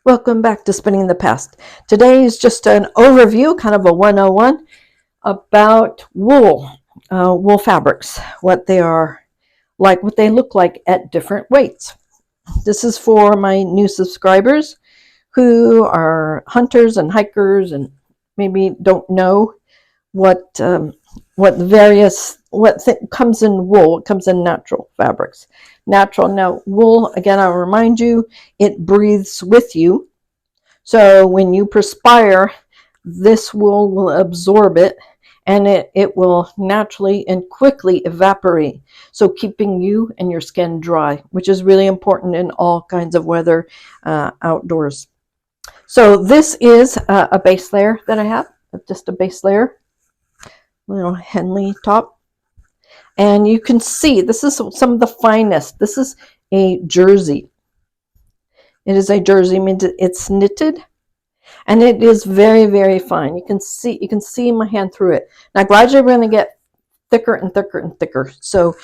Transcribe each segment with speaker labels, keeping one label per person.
Speaker 1: Welcome back to Spinning the Past. Today is just an overview, kind of a 101 about wool fabrics, what they are like, what they look like at different weights. This is for my new subscribers who are hunters and hikers and maybe don't know what comes in wool, what comes in natural fabrics. Natural. Now, wool, again, I'll remind you, it breathes with you. So when you perspire, this wool will absorb it and it will naturally and quickly evaporate. So keeping you and your skin dry, which is really important in all kinds of weather outdoors. So this is a base layer that I have, just a base layer, little Henley top. And you can see this is some of the finest. This is a jersey. It is a jersey, means it's knitted. And it is very, very fine. You can see my hand through it. Now gradually we're going to get thicker and thicker and thicker. So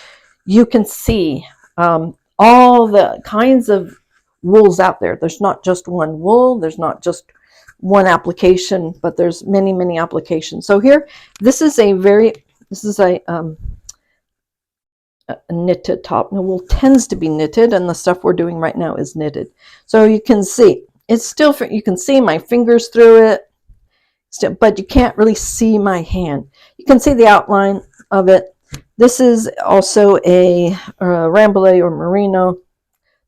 Speaker 1: you can see all the kinds of wools out there. There's not just one wool. There's not just one application, but there's many, many applications. So here, this is a knitted top. Now wool tends to be knitted, and the stuff we're doing right now is knitted. So you can see it's still, you can see my fingers through it, but you can't really see my hand. You can see the outline of it. This is also a Rambouillet or Merino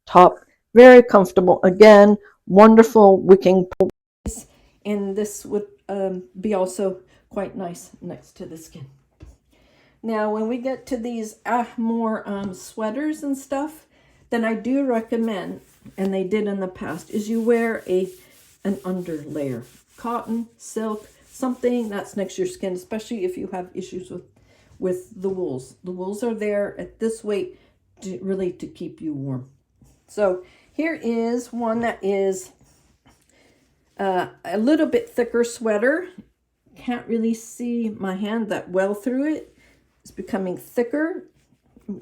Speaker 1: top. Very comfortable. Again, wonderful wicking pulleys. And this would be also quite nice next to the skin. Now, when we get to these more sweaters and stuff, then I do recommend, and they did in the past, is you wear an under layer. Cotton, silk, something that's next to your skin, especially if you have issues with the wools. The wools are there at this weight really to keep you warm. So here is one that is a little bit thicker sweater. Can't really see my hand that well through it. It's becoming thicker.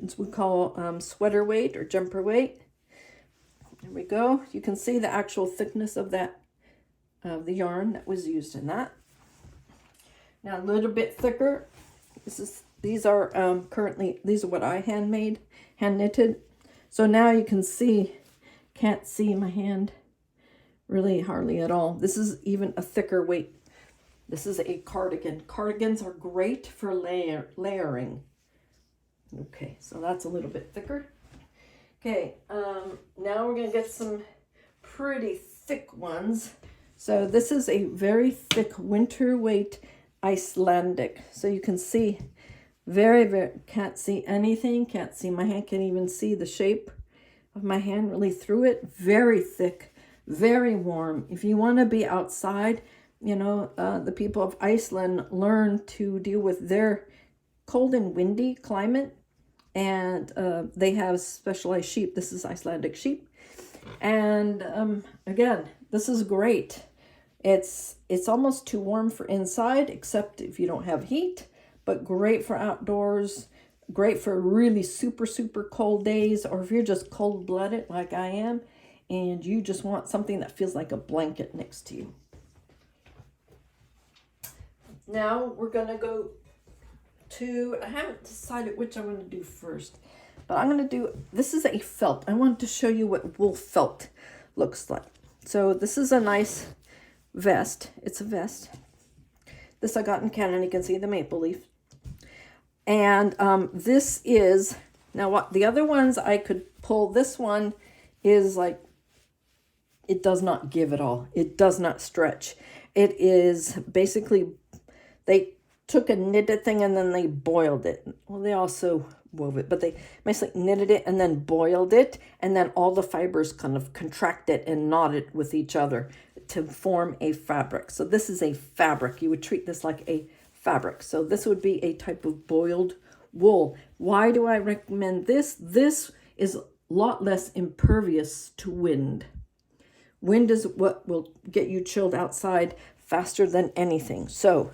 Speaker 1: It's what we call sweater weight or jumper weight. There we go. You can see the actual thickness of that, the yarn that was used in that. Now a little bit thicker. These are what I hand knitted. So now you can see, can't see my hand really hardly at all. This is even a thicker weight. This is a cardigan. Cardigans are great for layering. Okay, so that's a little bit thicker. Okay, now we're going to get some pretty thick ones. So this is a very thick winter weight Icelandic. So you can see very, can't see anything. Can't see my hand. Can't even see the shape of my hand really through it. Very thick, very warm. If you want to be outside, you know, the people of Iceland learn to deal with their cold and windy climate. And they have specialized sheep. This is Icelandic sheep. And again, this is great. It's almost too warm for inside, except if you don't have heat, but great for outdoors, great for really super, super cold days, or if you're just cold-blooded like I am, and you just want something that feels like a blanket next to you. Now we're going to go to, I haven't decided which I'm going to do first, but I'm going to do, this is a felt. I want to show you what wool felt looks like. So this is a nice vest. It's a vest. This I got in Canada. You can see the maple leaf. And this is, now what the other ones I could pull, this one is like, it does not give at all. It does not stretch. It is basically, they took a knitted thing and then they boiled it. Well, they also wove it, but they basically knitted it and then boiled it, and then all the fibers kind of contracted and knotted with each other to form a fabric. So this is a fabric. You would treat this like a fabric. So this would be a type of boiled wool. Why do I recommend this? This is a lot less impervious to wind. Wind is what will get you chilled outside faster than anything. So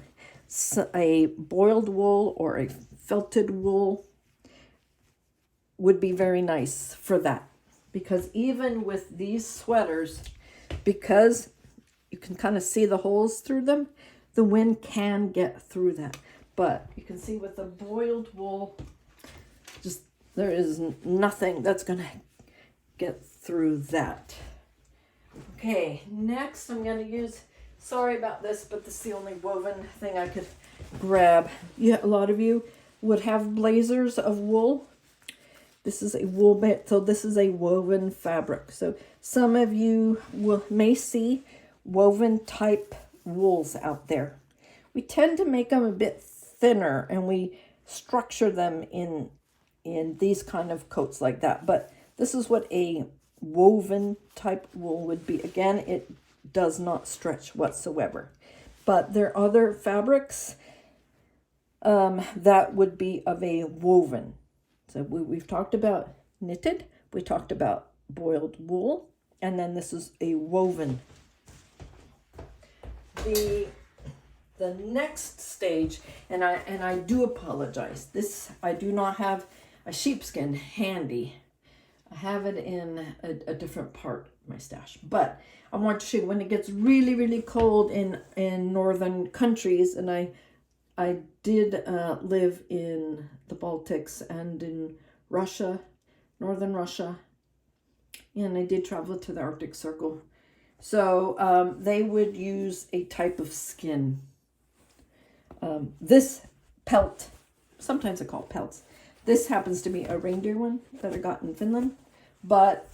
Speaker 1: a boiled wool or a felted wool would be very nice for that, because even with these sweaters, because you can kind of see the holes through them, the wind can get through that. But you can see with the boiled wool, just there is nothing that's going to get through that. Okay, next I'm going to use, sorry about this, but this is the only woven thing I could grab. Yeah, a lot of you would have blazers of wool. This is a wool bit, so this is a woven fabric. So some of you may see woven type wools out there. We tend to make them a bit thinner and we structure them in these kind of coats like that. But this is what a woven type wool would be. Again, it does not stretch whatsoever. But there are other fabrics that would be of a woven. So we've talked about knitted, we talked about boiled wool, and then this is a woven. The next stage, and I do apologize, this, I do not have a sheepskin handy. I have it in a different part of my stash, but I want to show you when it gets really, really cold in northern countries, and I did live in the Baltics and in Russia, northern Russia, and I did travel to the Arctic Circle. So they would use a type of skin. This pelt, sometimes I call it pelts. This happens to be a reindeer one that I got in Finland, but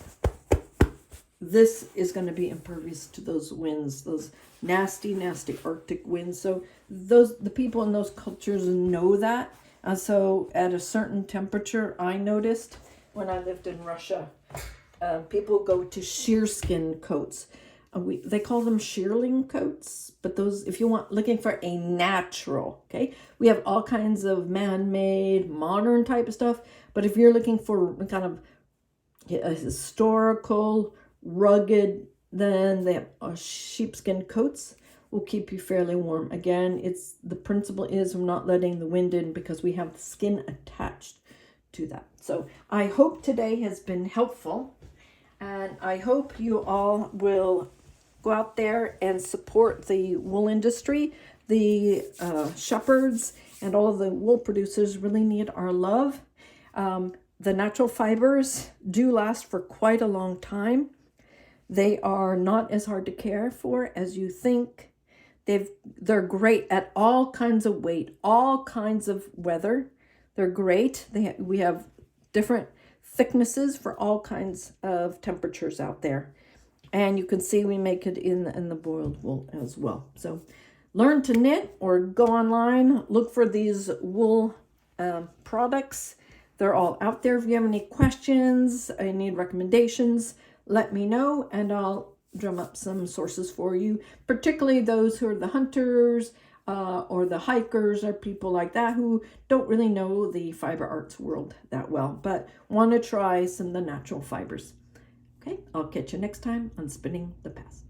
Speaker 1: this is going to be impervious to those winds, those nasty, nasty Arctic winds. So the people in those cultures know that. And so at a certain temperature, I noticed when I lived in Russia, people go to shearskin coats. They call them shearling coats, but those, if you want, looking for a natural, okay? We have all kinds of man-made, modern type of stuff, but if you're looking for kind of a historical, rugged, then they have sheepskin coats will keep you fairly warm. Again, the principle is we're not letting the wind in because we have the skin attached to that. So I hope today has been helpful, and I hope you all will go out there and support the wool industry. The shepherds and all the wool producers really need our love. The natural fibers do last for quite a long time. They are not as hard to care for as you think. They're great at all kinds of weight, all kinds of weather. They're great. We have different thicknesses for all kinds of temperatures out there. And you can see we make it in the boiled wool as well. So learn to knit or go online, look for these wool products. They're all out there. If you have any questions, I need recommendations, let me know and I'll drum up some sources for you, particularly those who are the hunters or the hikers or people like that who don't really know the fiber arts world that well, but want to try some of the natural fibers. Okay, I'll catch you next time on Spinning the Past.